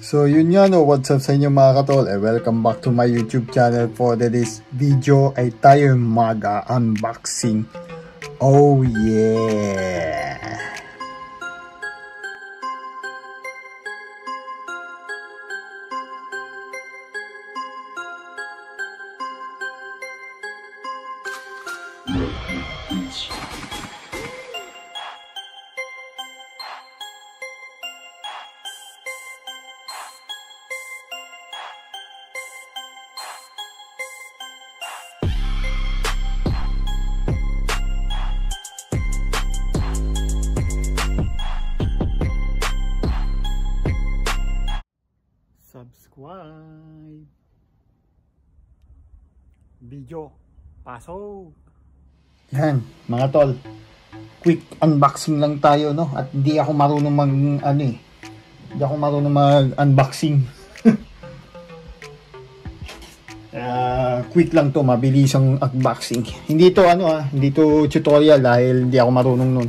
So yun nga no, what's up sa inyo mga katol, welcome back to my YouTube channel. For this video ay tayo mag-unboxing. Oh yeah! Subscribe. Video pasok. Yan mga tol, quick unboxing lang tayo no, at hindi ako marunong hindi ako marunong mag-unboxing. Quick lang to, mabilisang unboxing. Hindi to hindi to tutorial dahil hindi ako marunong nun.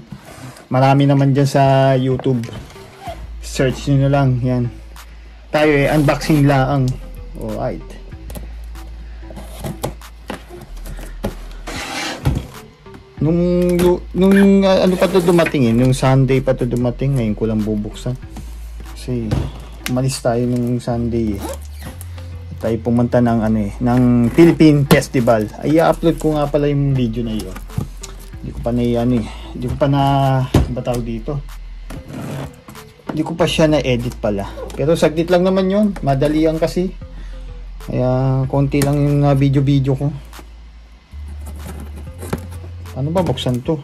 Marami naman dyan sa YouTube, search nyo na lang yan. Tayo unboxing lang. Alright. Nung ano pa to dumating nung Sunday pa to dumating, ngayon ko lang bubuksan. Kasi umalis tayo nung Sunday tayo pumunta ng ng Philippine Festival. Ay upload ko nga pala yung video na yun. Hindi ko pa hindi ko pa bataw dito. Hindi ko pa siya na-edit pala. Pero saglit lang naman yun. Madalian kasi. Kaya konti lang yung video ko. Ano ba buksan to?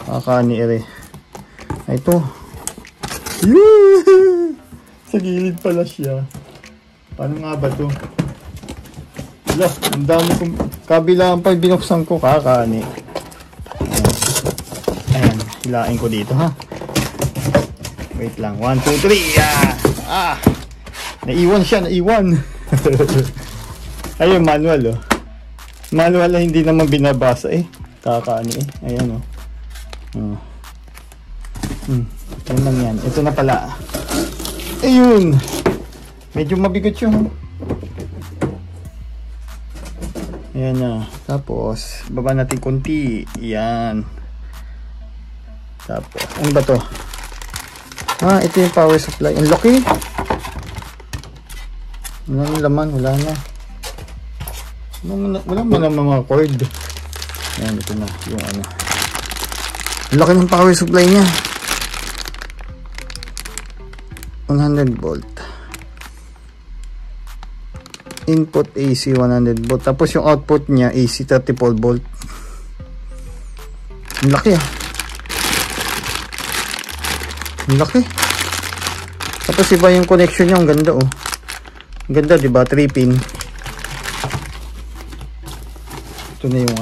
Kakani ere. Ito. Sa gilid pala siya. Paano nga ba to? Wala. Ang dami kong kabilaan pa binuksan ko. Kakani. Ayan. Hilain ko dito ha. Wait lang, 1, 2, 3. Naiwan siya, naiwan. Ayun, manual manual na hindi naman binabasa kakani ayan yan lang yan. Ito na pala, ayun, medyo mabigot yung ayan na. Tapos baba natin konti, yan. Tapos ano ba to? Ito yung power supply. Ang laki. Wala nang laman. Wala na. Wala man ang mga cord. Ayan, ito na. Yung Ang laki ng power supply niya. 100 volt. Input AC 100 volt. Tapos yung output niya AC 34 volt. Ang laki Ang laki. Tapos iba yung connection niya. Ang ganda Ang ganda, diba? 3 pin. Ito na yung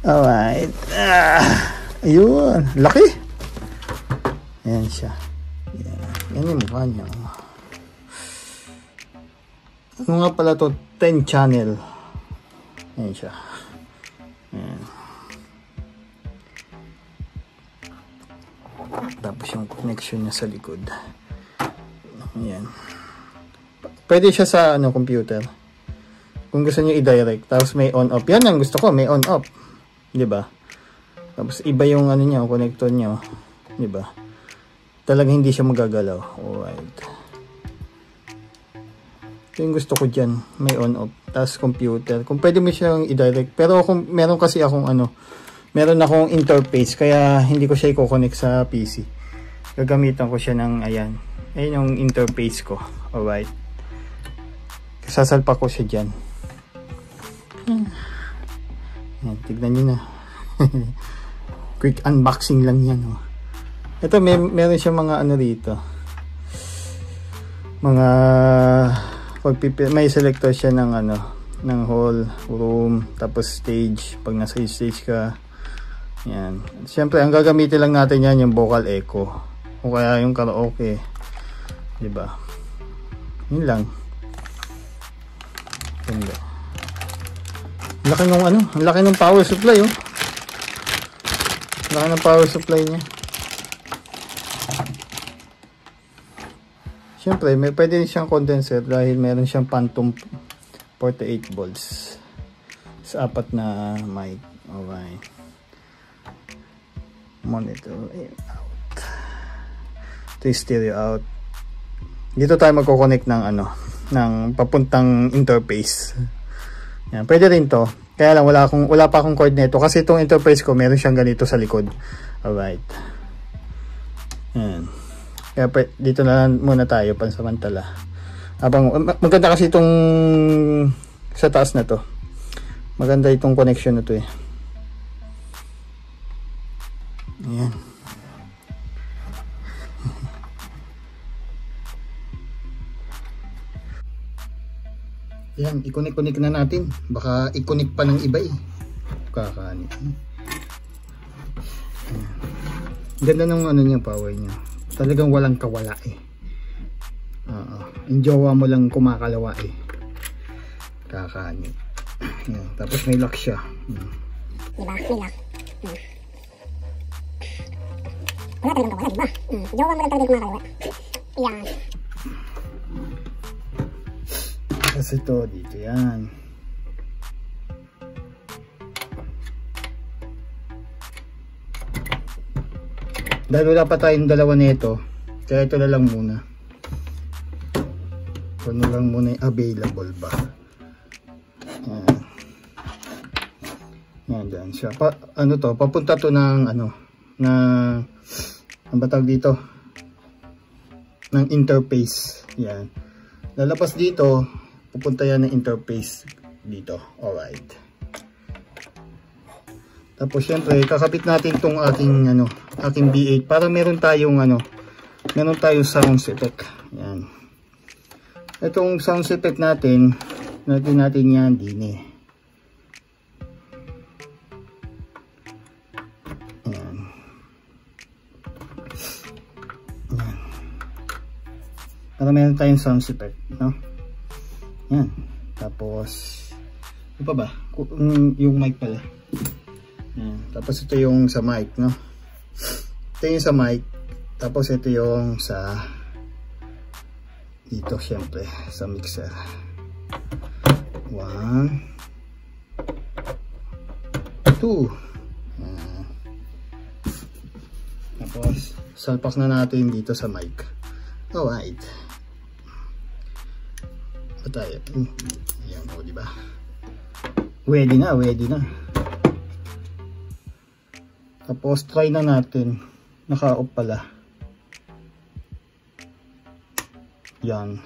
alright. Ayun. Laki. Ayan siya. Yan yung mukha niya. Ano nga pala to? 10 channel. Ayan siya. Ayan. Tapos yung connection niya sa likod. Ayan. Pwede siya sa computer. Kung gusto niyo i-direct. Tapos may on off. Yan ang gusto ko, may on off. 'Di ba? Tapos iba yung niya, connector niya, 'di ba? Talagang hindi siya magagalaw. Alright. Ito yung gusto ko diyan, may on off. Tapos computer. Kung pwede mo siyang i-direct. Pero kung meron kasi akong meron akong interface, kaya hindi ko siya i-connect sa PC. Gagamitan ko siya ng ayan yung interface ko. Alright. Sasalpa ko siya dyan. Ayan, tignan nyo na. Quick unboxing lang yan. Ito meron siya mga dito. Mga may selector siya ng ng hall, room, tapos stage. Pag nasa stage ka, yan. Siyempre, ang gagamitin lang natin yan yung vocal echo. O kaya yung karaoke. Diba? Yun lang. Ganda. Laki ng ang laki ng power supply Laki ng power supply niya. Siyempre, pwede rin siyang condenser dahil meron siyang Phantom 48 volts sa 4 na mic. Alright. Monitor in, out. Ito yung stereo out. Dito tayo magko-connect ng ng papuntang interface. Yan, pwede rin to. Kaya lang wala pa akong cord nito kasi itong interface ko meron siyang ganito sa likod. Alright. Yan. Kaya dito na muna tayo pansamantala. Maganda kasi itong sa taas na to. Maganda itong connection na to eh. Ayan. Ayan, i-connect na natin. Baka i-connect pa ng iba eh. Kakaani. Ganda ng niya, power niya. Talagang walang kawala eh. Yung jowa mo lang kumakalawa eh. Kakaani. Ayan, tapos may lock siya. Diba? May lock. Wala talagang kawala, diba? Jowa mo lang talagang kumakalawa. Ayan. Kasi ito, dito yan. Dahil wala pa tayong dalawa nito, kaya ito na lang muna. Ito na lang muna yung available ba. Yan. Yan dyan siya. Papunta to ng ang batag dito ng interface. Yan. Lalapas dito, pupunta yan ng interface dito. Alright. Tapos syempre, kakabit natin tong aking B8 para meron tayong sound effect. Yan. Itong sound effect natin yan din eh. Yan. Yan. Para meron tayong sound effect, no? Yan. Tapos ano pa ba? Yung mic pala. Yan. Tapos ito yung sa mic, no? Ito yung sa mic. Tapos ito yung sa dito, syempre sa mixer. 1 2. Tapos salpak na natin dito sa mic. Alright. Tayo. Ayan o, diba? Ready na. Tapos try na natin. Naka-off pala. Yan.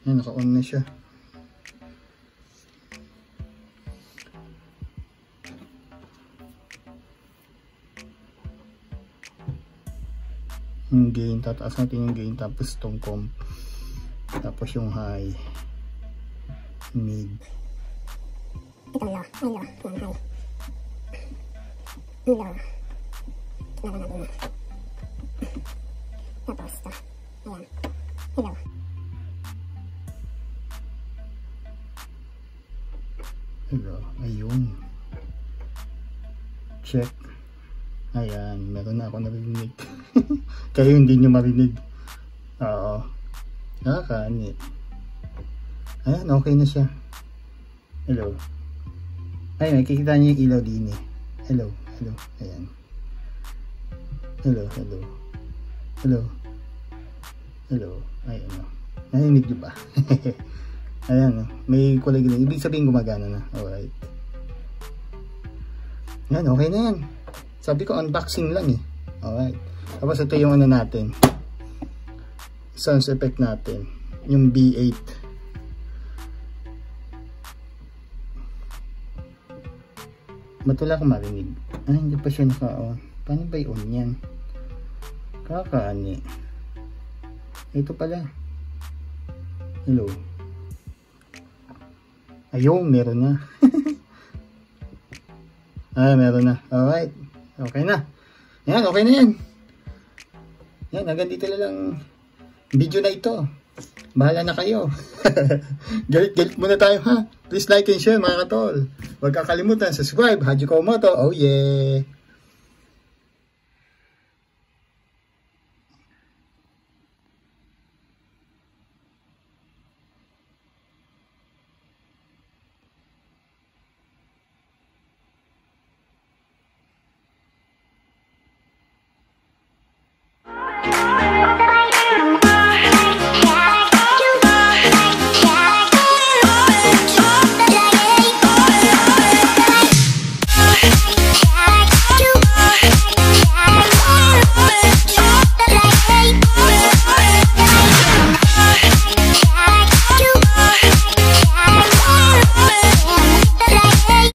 Yan, naka-on na siya. Yung gain, tataas natin yung gain, tapos itong comp, tapos yung high, mid. Itong low, ay low, yan high. Low. Lala natin na. Tapos ito, ayan, hello. Hello, ayun. Check. Ayan, meron na ako narinig. Kayo hindi nyo marinig. Oo. Nakakaani. Ayan, okay na siya. Hello. Ayun, nakikita nyo yung ilaw din eh. Hello. Ayan. Hello. Ayan o. Narinig nyo ba? Ayan o. May kulay gano'n. Ibig sabihin gumagana na. Alright. Ayan, okay na yan. Sabi ko unboxing lang eh. Alright. Tapos ito yung natin. Sound effect natin. Yung B8. Matula akong marinig. Hindi pa siya naka-on. Paano ba i-on yan? Kakaani. Ito pala. Hello. Ayun, meron na. Meron na. Alright. Okay na. Yan, okay na yan. Yan, hanggang dito na lang video na ito. Bahala na kayo. Galit muna tayo ha. Please like and share mga katol. Huwag kakalimutan, subscribe. Haji Komoto. Oh yeah.